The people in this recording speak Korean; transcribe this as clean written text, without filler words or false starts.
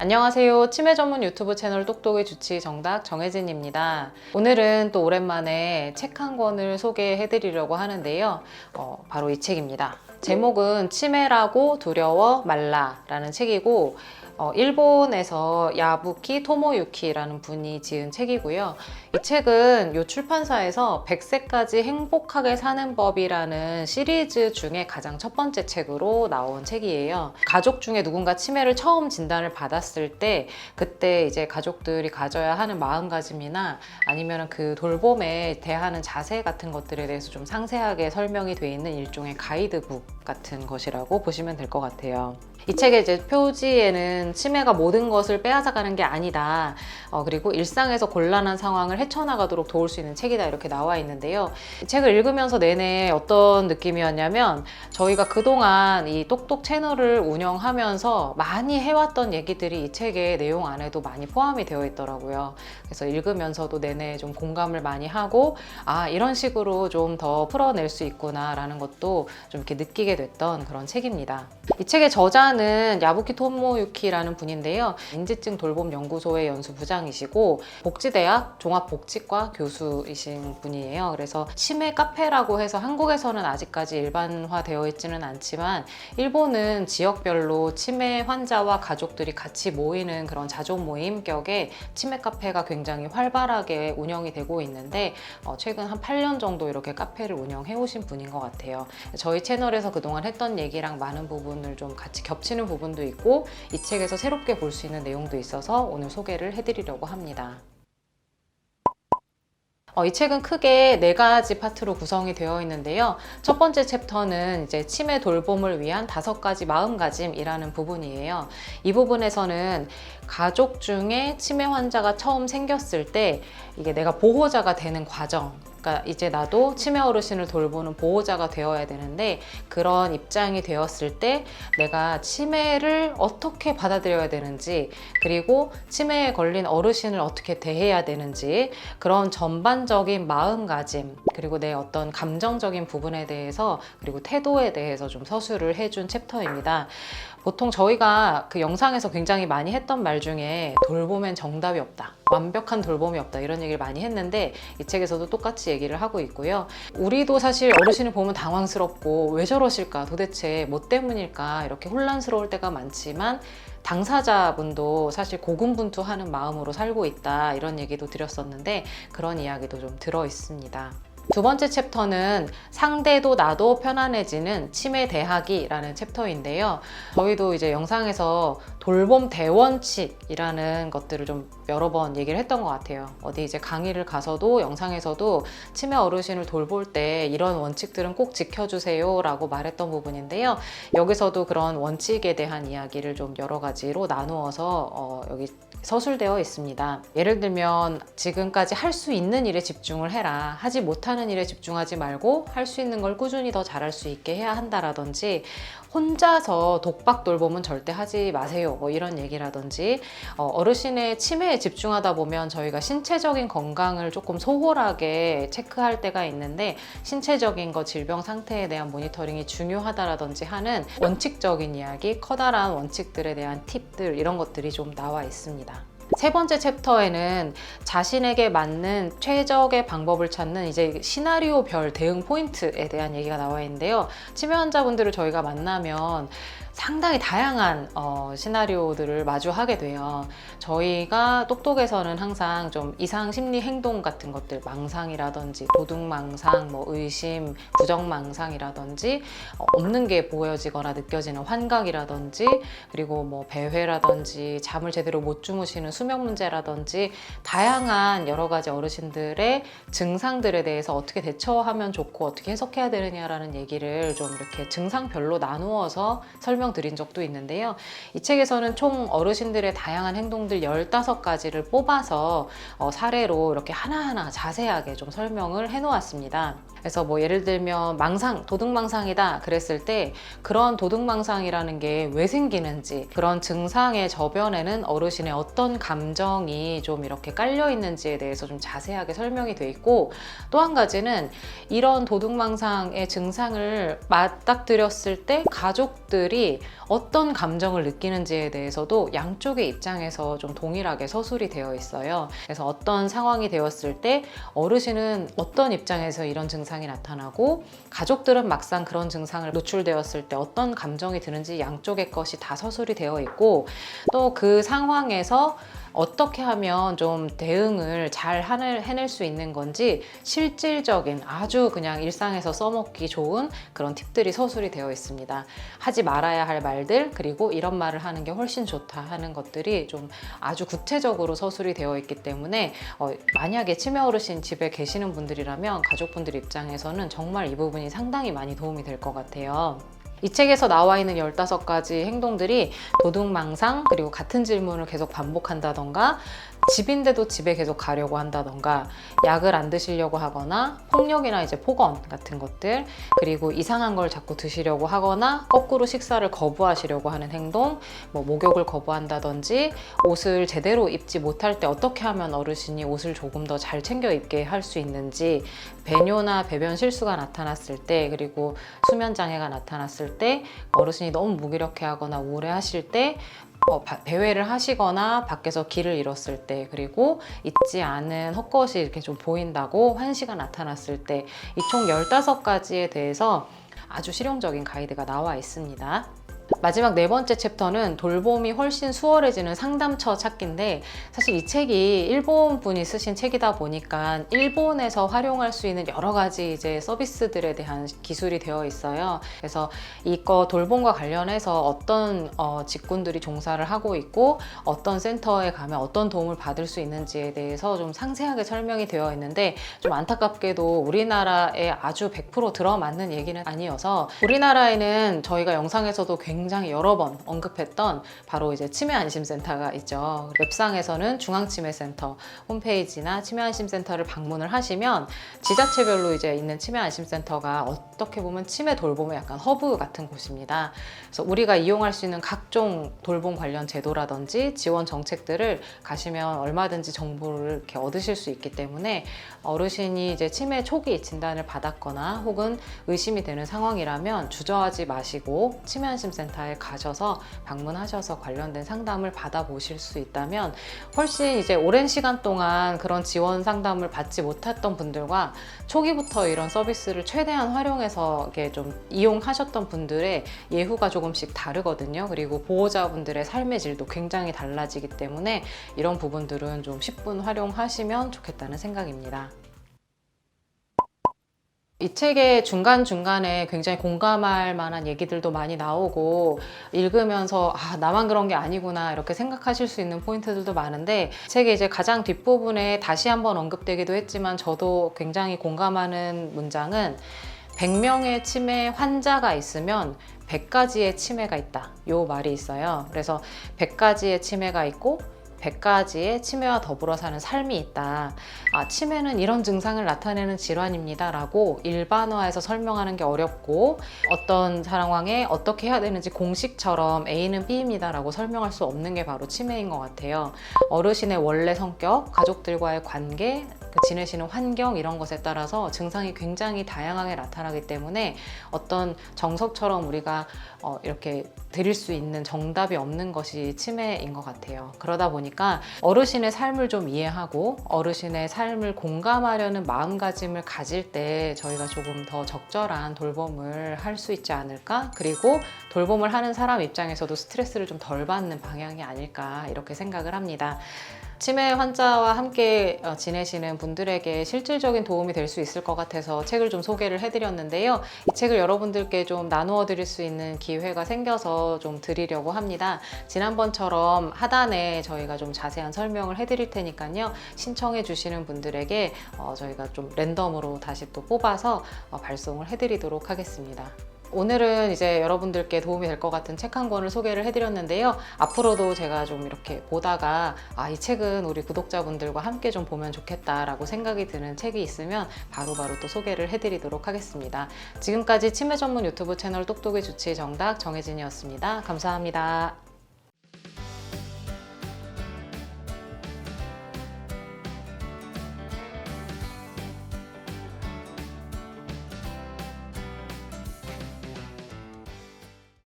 안녕하세요. 치매 전문 유튜브 채널 똑똑의 주치 정답 정혜진입니다. 오늘은 또 오랜만에 책 한 권을 소개해 드리려고 하는데요. 바로 이 책입니다. 제목은 치매라고 두려워 말라 라는 책이고 일본에서 야부키 토모유키라는 분이 지은 책이고요. 이 책은 요 출판사에서 100세까지 행복하게 사는 법이라는 시리즈 중에 가장 첫 번째 책으로 나온 책이에요. 가족 중에 누군가 치매를 처음 진단을 받았을 때 그때 이제 가족들이 가져야 하는 마음가짐이나 아니면 그 돌봄에 대하는 자세 같은 것들에 대해서 좀 상세하게 설명이 되어 있는 일종의 가이드북 같은 것이라고 보시면 될 것 같아요. 이 책의 이제 표지에는 치매가 모든 것을 빼앗아가는 게 아니다. 그리고 일상에서 곤란한 상황을 헤쳐나가도록 도울 수 있는 책이다. 이렇게 나와 있는데요. 이 책을 읽으면서 내내 어떤 느낌이었냐면 저희가 그동안 이 똑똑 채널을 운영하면서 많이 해왔던 얘기들이 이 책의 내용 안에도 많이 포함이 되어 있더라고요. 그래서 읽으면서도 내내 좀 공감을 많이 하고 이런 식으로 좀 더 풀어낼 수 있구나 라는 것도 좀 이렇게 느끼게 됐던 그런 책입니다. 이 책의 저자는 야부키 토모유키라는 분인데요. 인지증 돌봄 연구소의 연수부장이시고 복지대학 종합복지과 교수이신 분이에요. 그래서 치매 카페라고 해서 한국에서는 아직까지 일반화되어 있지는 않지만 일본은 지역별로 치매 환자와 가족들이 같이 모이는 그런 자조 모임 격의 치매 카페가 굉장히 활발하게 운영이 되고 있는데 최근 한 8년 정도 이렇게 카페를 운영해 오신 분인 것 같아요. 저희 채널에서 그동안 했던 얘기랑 많은 부분을 좀 같이 겹치는 부분도 있고 이 책에서 새롭게 볼 수 있는 내용도 있어서 오늘 소개를 해드리려고 합니다. 이 책은 크게 4가지 파트로 구성이 되어 있는데요. 첫 번째 챕터는 이제 치매 돌봄을 위한 5가지 마음가짐이라는 부분이에요. 이 부분에서는 가족 중에 치매 환자가 처음 생겼을 때 이게 내가 보호자가 되는 과정, 그러니까 이제 나도 치매 어르신을 돌보는 보호자가 되어야 되는데 그런 입장이 되었을 때 내가 치매를 어떻게 받아들여야 되는지, 그리고 치매에 걸린 어르신을 어떻게 대해야 되는지, 그런 전반적인 마음가짐, 그리고 내 어떤 감정적인 부분에 대해서, 그리고 태도에 대해서 좀 서술을 해준 챕터입니다. 보통 저희가 그 영상에서 굉장히 많이 했던 말 중에 돌봄엔 정답이 없다, 완벽한 돌봄이 없다, 이런 얘기를 많이 했는데 이 책에서도 똑같이 얘기를 하고 있고요. 우리도 사실 어르신을 보면 당황스럽고 왜 저러실까, 도대체 뭐 때문일까, 이렇게 혼란스러울 때가 많지만 당사자분도 사실 고군분투하는 마음으로 살고 있다, 이런 얘기도 드렸었는데 그런 이야기도 좀 들어 있습니다. 두 번째 챕터는 상대도 나도 편안해지는 치매 대하기라는 챕터인데요. 저희도 이제 영상에서 돌봄 대원칙이라는 것들을 좀 여러 번 얘기를 했던 것 같아요. 어디 이제 강의를 가서도 영상에서도 치매 어르신을 돌볼 때 이런 원칙들은 꼭 지켜주세요 라고 말했던 부분인데요. 여기서도 그런 원칙에 대한 이야기를 좀 여러 가지로 나누어서 여기 서술되어 있습니다. 예를 들면 지금까지 할 수 있는 일에 집중을 해라, 하지 못하는 일에 집중하지 말고 할 수 있는 걸 꾸준히 더 잘할 수 있게 해야 한다라든지, 혼자서 독박 돌봄은 절대 하지 마세요, 뭐 이런 얘기라든지, 어르신의 치매에 집중하다 보면 저희가 신체적인 건강을 조금 소홀하게 체크할 때가 있는데 신체적인 거, 질병 상태에 대한 모니터링이 중요하다라든지 하는 원칙적인 이야기, 커다란 원칙들에 대한 팁들, 이런 것들이 좀 나와 있습니다. 세 번째 챕터에는 자신에게 맞는 최적의 방법을 찾는 이제 시나리오별 대응 포인트에 대한 얘기가 나와 있는데요. 치매 환자분들을 저희가 만나면 상당히 다양한 시나리오들을 마주하게 돼요. 저희가 똑똑에서는 항상 좀 이상 심리 행동 같은 것들, 망상이라든지 도둑망상, 뭐 의심, 부정망상이라든지 없는 게 보여지거나 느껴지는 환각이라든지, 그리고 뭐 배회라든지 잠을 제대로 못 주무시는 수면 문제라든지 다양한 여러 가지 어르신들의 증상들에 대해서 어떻게 대처하면 좋고 어떻게 해석해야 되느냐라는 얘기를 좀 이렇게 증상별로 나누어서 설명드린 적도 있는데요. 이 책에서는 총 어르신들의 다양한 행동들 15가지를 뽑아서 사례로 이렇게 하나하나 자세하게 좀 설명을 해 놓았습니다. 그래서 뭐 예를 들면 망상, 도둑망상이다 그랬을 때 그런 도둑망상이라는 게 왜 생기는지, 그런 증상의 저변에는 어르신의 어떤 감정이 좀 이렇게 깔려 있는지에 대해서 좀 자세하게 설명이 돼 있고, 또 한 가지는 이런 도둑망상의 증상을 맞닥뜨렸을 때 가족들이 어떤 감정을 느끼는지에 대해서도 양쪽의 입장에서 좀 동일하게 서술이 되어 있어요. 그래서 어떤 상황이 되었을 때 어르신은 어떤 입장에서 이런 증상이 나타나고, 가족들은 막상 그런 증상을 노출되었을 때 어떤 감정이 드는지 양쪽의 것이 다 서술이 되어 있고, 또 그 상황에서 어떻게 하면 좀 대응을 잘 해낼 수 있는 건지 실질적인 아주 그냥 일상에서 써먹기 좋은 그런 팁들이 서술이 되어 있습니다. 하지 말아야 할 말들, 그리고 이런 말을 하는 게 훨씬 좋다 하는 것들이 좀 아주 구체적으로 서술이 되어 있기 때문에 만약에 치매 어르신 집에 계시는 분들이라면 가족분들 입장에서는 정말 이 부분이 상당히 많이 도움이 될 것 같아요. 이 책에서 나와 있는 15가지 행동들이 도둑망상, 그리고 같은 질문을 계속 반복한다던가, 집인데도 집에 계속 가려고 한다던가, 약을 안 드시려고 하거나, 폭력이나 이제 폭언 같은 것들, 그리고 이상한 걸 자꾸 드시려고 하거나, 거꾸로 식사를 거부하시려고 하는 행동, 뭐 목욕을 거부한다든지, 옷을 제대로 입지 못할 때 어떻게 하면 어르신이 옷을 조금 더 잘 챙겨 입게 할 수 있는지, 배뇨나 배변 실수가 나타났을 때, 그리고 수면 장애가 나타났을 때, 어르신이 너무 무기력해하거나 우울해하실 때, 배회를 하시거나 밖에서 길을 잃었을 때, 그리고 잊지 않은 헛것이 이렇게 좀 보인다고 환시가 나타났을 때, 이 총 15가지에 대해서 아주 실용적인 가이드가 나와 있습니다. 마지막 4번째 챕터는 돌봄이 훨씬 수월해지는 상담처 찾기인데, 사실 이 책이 일본 분이 쓰신 책이다 보니까 일본에서 활용할 수 있는 여러 가지 이제 서비스들에 대한 기술이 되어 있어요. 그래서 이거 돌봄과 관련해서 어떤 직군들이 종사를 하고 있고, 어떤 센터에 가면 어떤 도움을 받을 수 있는지에 대해서 좀 상세하게 설명이 되어 있는데, 좀 안타깝게도 우리나라에 아주 100% 들어맞는 얘기는 아니어서, 우리나라에는 저희가 영상에서도 굉장히 여러 번 언급했던 바로 이제 치매안심센터가 있죠. 웹상에서는 중앙치매센터 홈페이지나 치매안심센터를 방문을 하시면 지자체별로 이제 있는 치매안심센터가 어떻게 보면 치매 돌봄의 약간 허브 같은 곳입니다. 그래서 우리가 이용할 수 있는 각종 돌봄 관련 제도라든지 지원 정책들을 가시면 얼마든지 정보를 이렇게 얻으실 수 있기 때문에, 어르신이 이제 치매 초기 진단을 받았거나 혹은 의심이 되는 상황이라면 주저하지 마시고 치매안심센터에 가셔서 방문하셔서 관련된 상담을 받아보실 수 있다면, 훨씬 이제 오랜 시간 동안 그런 지원 상담을 받지 못했던 분들과 초기부터 이런 서비스를 최대한 활용해서 이렇게 좀 이용하셨던 분들의 예후가 조금씩 다르거든요. 그리고 보호자분들의 삶의 질도 굉장히 달라지기 때문에 이런 부분들은 좀 10분 활용하시면 좋겠다는 생각입니다. 이 책의 중간중간에 굉장히 공감할 만한 얘기들도 많이 나오고, 읽으면서 나만 그런 게 아니구나 이렇게 생각하실 수 있는 포인트들도 많은데, 책의 이제 가장 뒷부분에 다시 한번 언급되기도 했지만 저도 굉장히 공감하는 문장은 100명의 치매 환자가 있으면 100가지의 치매가 있다, 요 말이 있어요. 그래서 100가지의 치매가 있고 100가지의 치매와 더불어 사는 삶이 있다. 치매는 이런 증상을 나타내는 질환입니다 라고 일반화해서 설명하는 게 어렵고, 어떤 상황에 어떻게 해야 되는지 공식처럼 A는 B입니다 라고 설명할 수 없는 게 바로 치매인 것 같아요. 어르신의 원래 성격, 가족들과의 관계, 지내시는 환경, 이런 것에 따라서 증상이 굉장히 다양하게 나타나기 때문에 어떤 정석처럼 우리가 이렇게 드릴 수 있는 정답이 없는 것이 치매인 것 같아요. 그러다 보니까 어르신의 삶을 좀 이해하고 어르신의 삶을 공감하려는 마음가짐을 가질 때 저희가 조금 더 적절한 돌봄을 할 수 있지 않을까? 그리고 돌봄을 하는 사람 입장에서도 스트레스를 좀 덜 받는 방향이 아닐까, 이렇게 생각을 합니다. 치매 환자와 함께 지내시는 분들에게 실질적인 도움이 될 수 있을 것 같아서 책을 좀 소개를 해드렸는데요. 이 책을 여러분들께 좀 나누어 드릴 수 있는 기회가 생겨서 좀 드리려고 합니다. 지난번처럼 하단에 저희가 좀 자세한 설명을 해드릴 테니까요. 신청해 주시는 분들에게 저희가 좀 랜덤으로 다시 또 뽑아서 발송을 해드리도록 하겠습니다. 오늘은 이제 여러분들께 도움이 될 것 같은 책 한 권을 소개를 해드렸는데요. 앞으로도 제가 좀 이렇게 보다가 이 책은 우리 구독자분들과 함께 좀 보면 좋겠다라고 생각이 드는 책이 있으면 바로바로 또 소개를 해드리도록 하겠습니다. 지금까지 치매 전문 유튜브 채널 똑똑이 주치의 정답 정혜진이었습니다. 감사합니다.